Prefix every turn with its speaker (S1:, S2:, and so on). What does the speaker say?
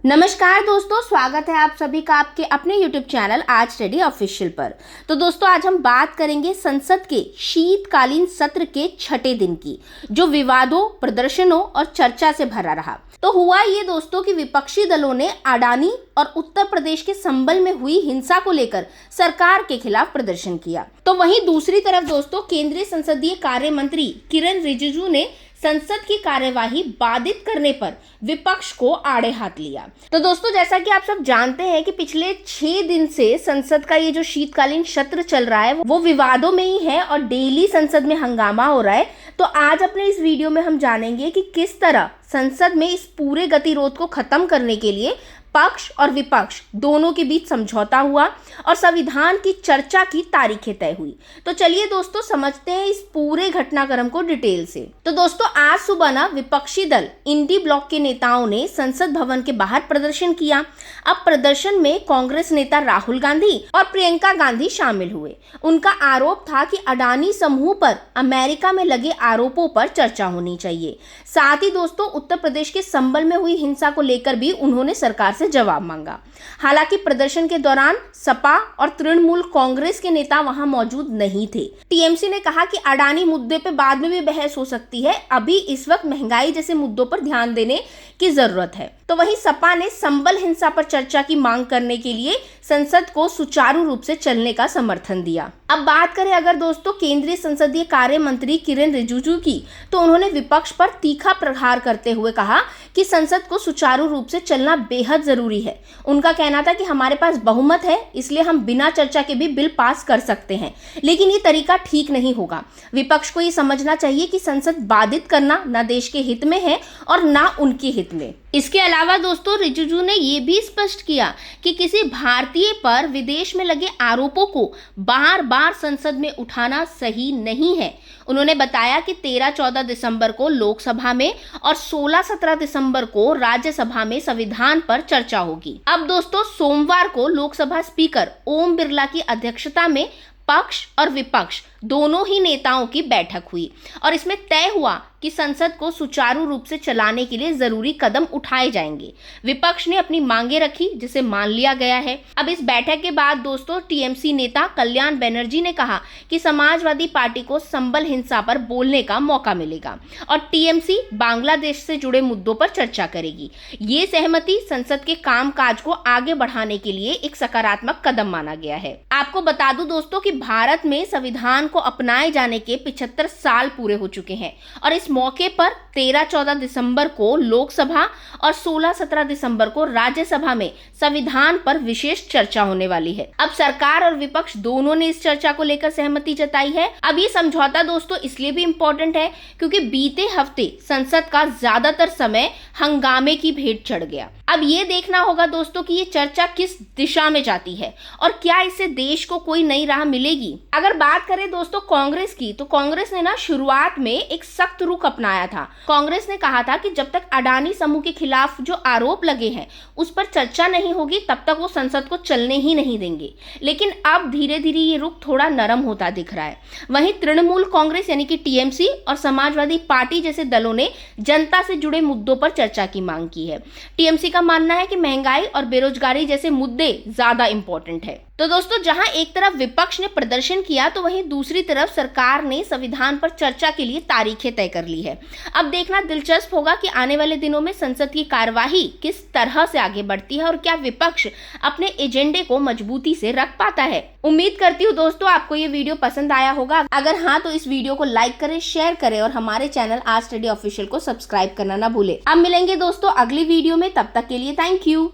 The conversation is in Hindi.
S1: नमस्कार दोस्तों, स्वागत है आप सभी का आपके अपने YouTube चैनल आज स्टडी ऑफिशियल पर। तो दोस्तों आज हम बात करेंगे संसद के शीतकालीन सत्र के छठे दिन की, जो विवादों, प्रदर्शनों और चर्चा से भरा रहा। तो हुआ ये दोस्तों कि विपक्षी दलों ने अडानी और उत्तर प्रदेश के संबल में हुई हिंसा को लेकर सरकार के खिलाफ प्रदर्शन किया। तो वहीं दूसरी तरफ दोस्तों केंद्रीय संसदीय कार्य मंत्री किरण रिजिजू ने संसद की कार्यवाही बाधित करने पर विपक्ष को आड़े हाथ लिया। तो दोस्तों जैसा कि आप सब जानते हैं कि पिछले 6 दिन से संसद का ये जो शीतकालीन सत्र चल रहा है वो विवादों में ही है और डेली संसद में हंगामा हो रहा है। तो आज अपने इस वीडियो में हम जानेंगे कि किस तरह संसद में इस पूरे गतिरोध को खत्म करने के लिए पक्ष और विपक्ष दोनों के बीच समझौता हुआ और संविधान की चर्चा की तारीखें तय हुई। तो चलिए दोस्तों समझते हैं इस पूरे घटनाक्रम को डिटेल से। तो दोस्तों आज सुबह ना विपक्षी दल इंडी ब्लॉक के नेताओं ने संसद भवन के बाहर प्रदर्शन किया। अब प्रदर्शन में कांग्रेस नेता राहुल गांधी और प्रियंका गांधी शामिल हुए। उनका आरोप था कि अडानी समूह पर अमेरिका में लगे आरोपों पर चर्चा होनी चाहिए। साथ ही दोस्तों उत्तर प्रदेश के संबल में हुई हिंसा को लेकर भी उन्होंने सरकार से जवाब मांगा। हालांकि प्रदर्शन के दौरान सपा और तृणमूल कांग्रेस के नेता वहां मौजूद नहीं थे। टीएमसी ने कहा कि अडानी मुद्दे पे बाद में भी बहस हो सकती है, अभी इस वक्त महंगाई जैसे मुद्दों पर ध्यान देने की जरूरत है। तो वहीं सपा ने संबल हिंसा पर चर्चा की मांग करने के लिए संसद को सुचारू रूप से चलने का समर्थन दिया। अब बात करें अगर दोस्तों केंद्रीय संसदीय कार्य मंत्री किरण रिजिजू की, तो उन्होंने विपक्ष पर तीखा प्रहार करते हुए कहा कि संसद को सुचारू रूप से चलना बेहद जरूरी है। उनका कहना था कि हमारे पास बहुमत है, इसलिए हम बिना चर्चा के भी बिल पास कर सकते हैं, लेकिन ये तरीका ठीक नहीं होगा। विपक्ष को ये समझना चाहिए कि संसद बाधित करना ना देश के हित में है और ना उनके हित में। इसके अलावा दोस्तों रिजिजू ने ये भी स्पष्ट किया कि किसी भारतीय पर विदेश में लगे आरोपों को बार बार संसद में उठाना सही नहीं है। उन्होंने बताया कि 13-14 दिसंबर को लोकसभा में और 16-17 दिसंबर को राज्यसभा में संविधान पर चर्चा होगी। अब दोस्तों सोमवार को लोकसभा स्पीकर ओम बिरला की अध्यक्षता में पक्ष और विपक्ष दोनों ही नेताओं की बैठक हुई और इसमें तय हुआ कि संसद को सुचारू रूप से चलाने के लिए जरूरी कदम उठाए जाएंगे। विपक्ष ने अपनी मांगे रखी जिसे मान लिया गया है। अब इस बैठक के बाद दोस्तों टीएमसी नेता कल्याण बनर्जी ने कहा कि समाजवादी पार्टी को संबल हिंसा पर बोलने का मौका मिलेगा और टीएमसी बांग्लादेश से जुड़े मुद्दों पर चर्चा करेगी। ये सहमति संसद के कामकाज को आगे बढ़ाने के लिए एक सकारात्मक कदम माना गया है। आपको बता दूं दोस्तों कि भारत में संविधान को अपनाए जाने के 75 साल पूरे हो चुके हैं और इस मौके पर 13-14 दिसंबर को लोकसभा और 16-17 दिसंबर को राज्यसभा में संविधान पर विशेष चर्चा होने वाली है। अब सरकार और विपक्ष दोनों ने इस चर्चा को लेकर सहमति जताई है। अब ये समझौता दोस्तों इसलिए भी इम्पोर्टेंट है क्योंकि बीते हफ्ते संसद का ज्यादातर समय हंगामे की भेंट चढ़ गया। अब ये देखना होगा दोस्तों कि ये चर्चा किस दिशा में जाती है और क्या इससे देश को कोई नई राह मिलेगी। अगर बात करें दोस्तों कांग्रेस की, तो कांग्रेस ने ना शुरुआत में एक सख्त रुख अपनाया था। कांग्रेस ने कहा था कि जब तक अडानी समूह के खिलाफ जो आरोप लगे हैं उस पर चर्चा नहीं होगी तब तक वो संसद को चलने ही नहीं देंगे। लेकिन अब धीरे धीरे ये रुख थोड़ा नरम होता दिख रहा है। वहीं तृणमूल कांग्रेस यानी कि टीएमसी और समाजवादी पार्टी जैसे दलों ने जनता से जुड़े मुद्दों पर चर्चा की मांग की है। टीएमसी का मानना है कि महंगाई और बेरोजगारी जैसे मुद्दे ज्यादा इंपॉर्टेंट है। तो दोस्तों जहां एक तरफ विपक्ष ने प्रदर्शन किया तो वहीं दूसरी तरफ सरकार ने संविधान पर चर्चा के लिए तारीखें तय कर ली है। अब देखना दिलचस्प होगा कि आने वाले दिनों में संसद की कार्यवाही किस तरह से आगे बढ़ती है और क्या विपक्ष अपने एजेंडे को मजबूती से रख पाता है। उम्मीद करती हूँ दोस्तों आपको ये वीडियो पसंद आया होगा। अगर हाँ तो इस वीडियो को लाइक करें, शेयर करें और हमारे चैनल आज स्टडी ऑफिशियल को सब्सक्राइब करना ना भूले। अब मिलेंगे दोस्तों अगली वीडियो में, तब तक के लिए थैंक यू।